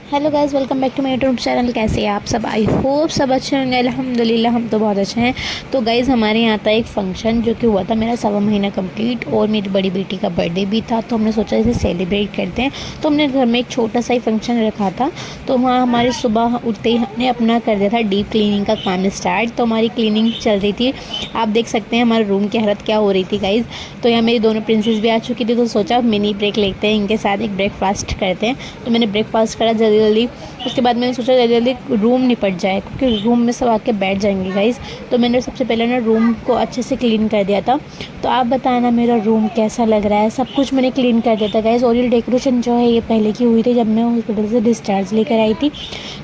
Hello guys, welcome back to my YouTube channel. कैसे हैं आप सब? आई होप सब अच्छे होंगे। अल्हम्दुलिल्लाह हम तो बहुत अच्छे हैं। तो गाइस हमारे यहाँ था एक फ़ंक्शन जो कि हुआ था मेरा 1.25 महीना कंप्लीट, और मेरी बड़ी बेटी का बर्थडे भी था। तो हमने सोचा इसे सेलिब्रेट करते हैं। तो हमने घर में एक छोटा सा ही फंक्शन रखा था। तो वहाँ हमारे सुबह उठते ही हमने अपना कर दिया था डीप क्लीनिंग का काम स्टार्ट। तो हमारी क्लीनिंग चल रही थी। आप देख सकते हैं हमारे रूम की हालत क्या हो रही थी गाइज़। तो यहाँ मेरी दोनों प्रिंसेस भी आ चुकी थी। तो सोचा मिनी ब्रेक लेते हैं, इनके साथ एक ब्रेकफास्ट करते हैं। तो मैंने ब्रेकफास्ट करा जल्दी जल्दी। उसके बाद मैंने सोचा जल्दी जल्दी रूम निपट जाए, क्योंकि रूम में सब आके बैठ जाएंगे गाइस। तो मैंने सबसे पहले ना रूम को अच्छे से क्लीन कर दिया था। तो आप बताना मेरा रूम कैसा लग रहा है। सब कुछ मैंने क्लीन कर दिया था गाइस। और ये डेकोरेशन जो है ये पहले की हुई थी जब मैं हॉस्पिटल से डिस्चार्ज लेकर आई थी।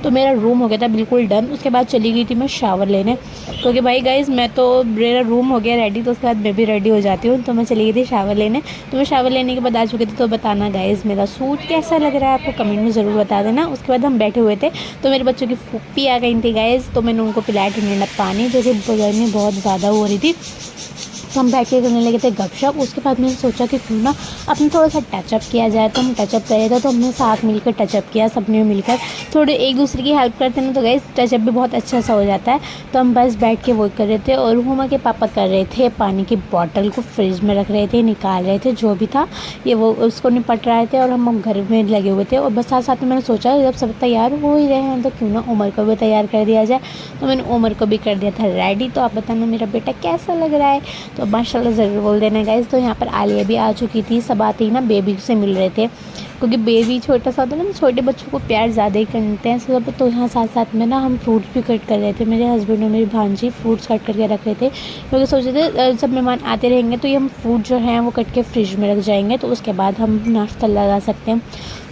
तो मेरा रूम हो गया था बिल्कुल डन। उसके बाद चली गई थी मैं शावर लेने, क्योंकि भाई गाइस मैं तो मेरा रूम हो गया रेडी। तो उसके बाद मैं भी रेडी हो जाती हूँ। तो मैं चली गई थी शावर लेने। तो मैं शावर लेने के बाद आ चुकी थी। तो बताना गाइस मेरा सूट कैसा लग रहा है, आपको कमेंट में ज़रूर बता देना। उसके बाद हम बैठे हुए थे। तो मेरे बच्चों की फूफी आ गई थी गाइस। तो मैंने उनको पिलाया ठंडा पानी, जो कि गर्मी बहुत ज़्यादा हो रही थी। तो हम बैठ के करने लगे थे गपशप। उसके बाद मैंने सोचा कि क्यों ना अपने थोड़ा सा टचअप किया जाए। तो हम टचअप कर रहे थे। तो हमने साथ मिलकर टचअप किया, सबने मिलकर थोड़े एक दूसरे की हेल्प करते ना, तो गाइस टचअप भी बहुत अच्छा सा हो जाता है। तो हम बस बैठ के वो कर रहे थे। और हुमा के पापा कर रहे थे पानी की बॉटल को फ्रिज में रख रहे थे, निकाल रहे थे, जो भी था ये वो उसको निपट रहे थे। और हम घर में लगे हुए थे। और बस साथ साथ में मैंने सोचा जब सब तैयार हो ही रहे हैं तो क्यों ना उमर को भी तैयार कर दिया जाए। तो मैंने उमर को भी कर दिया था रेडी। तो आप बताना मेरा बेटा कैसा लग रहा है। तो माशाल्लाह ज़रूर बोल देना गाइस। तो यहाँ पर आलिया भी आ चुकी थी। सब आते ही ना बेबी से मिल रहे थे, क्योंकि बेबी छोटा सा होता है ना, छोटे बच्चों को प्यार ज़्यादा ही करते हैं सब। तो यहाँ साथ साथ में ना हम फ्रूट्स भी कट कर रहे थे। मेरे हस्बैंड और मेरी भांजी फ्रूट्स कट करके रख रहे थे, क्योंकि सोच रहे थे जब मेहमान आते रहेंगे तो ये हम फ्रूट जो हैं वो कट के फ्रिज में रख जाएंगे, तो उसके बाद हम नाश्ता लगा सकते हैं।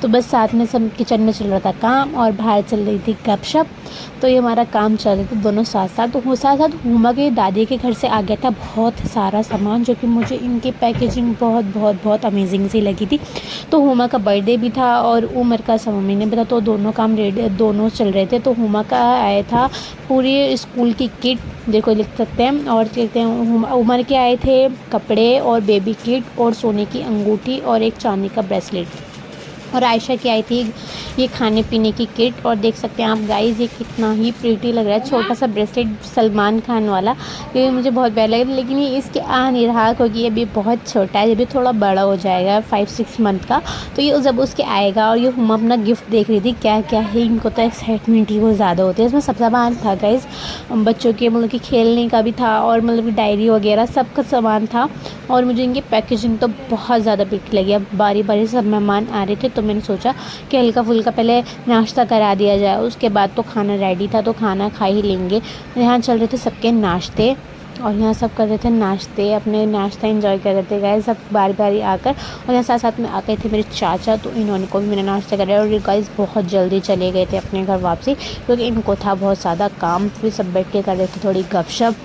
तो बस साथ में सब किचन में चल रहा था काम, और बाहर चल रही थी गपशप। तो ये हमारा काम चल रहा था दोनों साथ साथ। तो साथ साथ हुमा के दादी के घर से आ गया था बहुत सारा सामान, जो कि मुझे इनकी पैकेजिंग बहुत बहुत बहुत अमेजिंग सी लगी थी। तो हुमा का बर्थडे भी था और उमर का 1.25 महीने भी था। तो दोनों काम रेडी दोनों चल रहे थे। तो हुमा का आया था पूरी स्कूल की किट, देखो लिख सकते हैं। और कहते हैं उमर के आए थे कपड़े और बेबी किट और सोने की अंगूठी और एक चांदी का ब्रेसलेट। और आयशा की आई थी ये खाने पीने की किट। और देख सकते हैं आप गाइस ये कितना ही प्रीटी लग रहा है, छोटा सा ब्रेसलेट सलमान खान वाला। ये मुझे बहुत प्यारा लगा, लेकिन ये इसके आ नहीं रहा, क्योंकि ये भी बहुत छोटा है। ये भी थोड़ा बड़ा हो जाएगा 5-6 मंथ का। तो ये जब उसके आएगा। और ये हुमा अपना गिफ्ट देख रही थी क्या क्या है। इनको तो एक्साइटमेंट ही बहुत ज़्यादा होती है। इसमें सब सामान था गाइस, बच्चों के मतलब कि खेलने का भी था, और मतलब कि डायरी वगैरह सबका सामान था। और मुझे इनकी पैकेजिंग तो बहुत ज़्यादा प्रीटी लगी। अब बारी बारी से सब मेहमान आ रहे थे। तो मैंने सोचा कि हल्का फुल्का पहले नाश्ता करा दिया जाए, उसके बाद तो खाना रेडी था तो खाना खा ही लेंगे। यहाँ चल रहे थे सबके नाश्ते, और यहाँ सब कर रहे थे नाश्ते, अपने नाश्ता एंजॉय कर रहे थे गाइस सब बारी बारी आकर। और यहाँ साथ साथ में आ गए थे मेरे चाचा, तो इन्होंने को भी मैंने नाश्ता कराया। और ये गाइस बहुत जल्दी चले गए थे अपने घर वापसी, क्योंकि इनको था बहुत ज़्यादा काम। फिर सब बैठ के कर रहे थे थोड़ी गपशप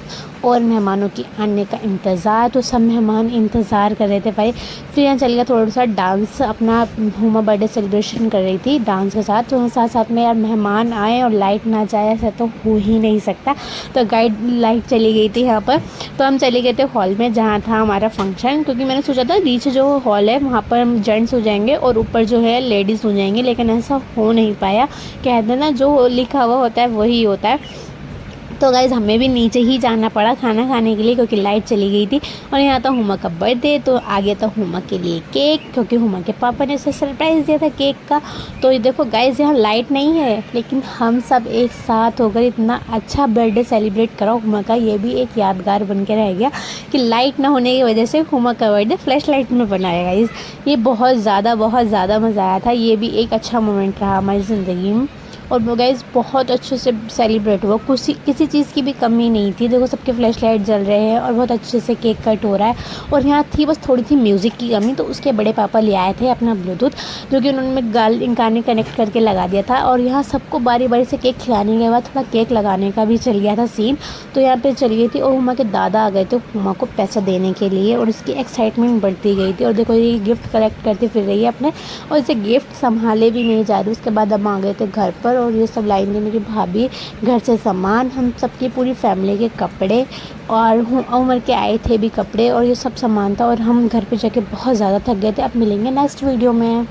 और मेहमानों की आने का इंतज़ार। तो सब मेहमान इंतज़ार कर रहे थे भाई। फिर यहाँ चल गया थोड़ा सा डांस, अपना हुमा बर्थडे सेलिब्रेशन कर रही थी डांस के साथ। तो साथ साथ में यार मेहमान आए और लाइट ना जाए ऐसा तो हो ही नहीं सकता। तो गाइड लाइट चली गई थी यहाँ पर। तो हम चले गए थे हॉल में जहाँ था हमारा फंक्शन, क्योंकि मैंने सोचा था नीचे जो हॉल है वहाँ पर हम जेंट्स हो जाएंगे और ऊपर जो है लेडीज़ हो जाएंगे, लेकिन ऐसा हो नहीं पाया। कहते हैं ना जो लिखा हुआ होता है वही होता है। तो गाइज़ हमें भी नीचे ही जाना पड़ा खाना खाने के लिए, क्योंकि लाइट चली गई थी। और यहाँ था हुमा का बर्थडे। तो आ गया था हुमा के लिए केक, क्योंकि हुमा के पापा ने उसे सरप्राइज़ दिया था केक का। तो ये देखो गाइज़ यहाँ लाइट नहीं है, लेकिन हम सब एक साथ होकर इतना अच्छा बर्थडे सेलिब्रेट करा हुमा का। ये भी एक यादगार बन के रह गया कि लाइट ना होने की वजह से हुमा का बर्थडे फ्लैश लाइट में बनाया गाइज़। ये बहुत ज़्यादा मज़ा आया था। ये भी एक अच्छा मोमेंट रहा हमारी ज़िंदगी में। और वो गाइज़ बहुत अच्छे से सेलिब्रेट हुआ, किसी चीज़ की भी कमी नहीं थी। देखो सबके फ्लैश लाइट जल रहे हैं और बहुत अच्छे से केक कट हो रहा है। और यहाँ थी बस थोड़ी सी म्यूज़िक की कमी। तो उसके बड़े पापा ले आए थे अपना ब्लूटूथ, जो कि उन्होंने गाने कनेक्ट करके लगा दिया था। और यहाँ सबको बारी बारी से केक खिलाने के बाद थोड़ा केक लगाने का भी चल गया था सीन। तो यहाँ पे चली गई थी। और हुमा के दादा आ गए थे हुमा को पैसा देने के लिए, और उसकी एक्साइटमेंट बढ़ती गई थी। और देखो ये गिफ्ट कलेक्ट करती फिर रही है अपने, और इसे गिफ्ट संभाले भी नहीं जा रही। उसके बाद हम आ गए थे घर पर। और ये सब लाएंगे मेरी भाभी घर से सामान, हम सबकी पूरी फैमिली के कपड़े, और उम्र के आए थे भी कपड़े, और ये सब सामान था। और हम घर पे जाके बहुत ज़्यादा थक गए थे। अब मिलेंगे नेक्स्ट वीडियो में।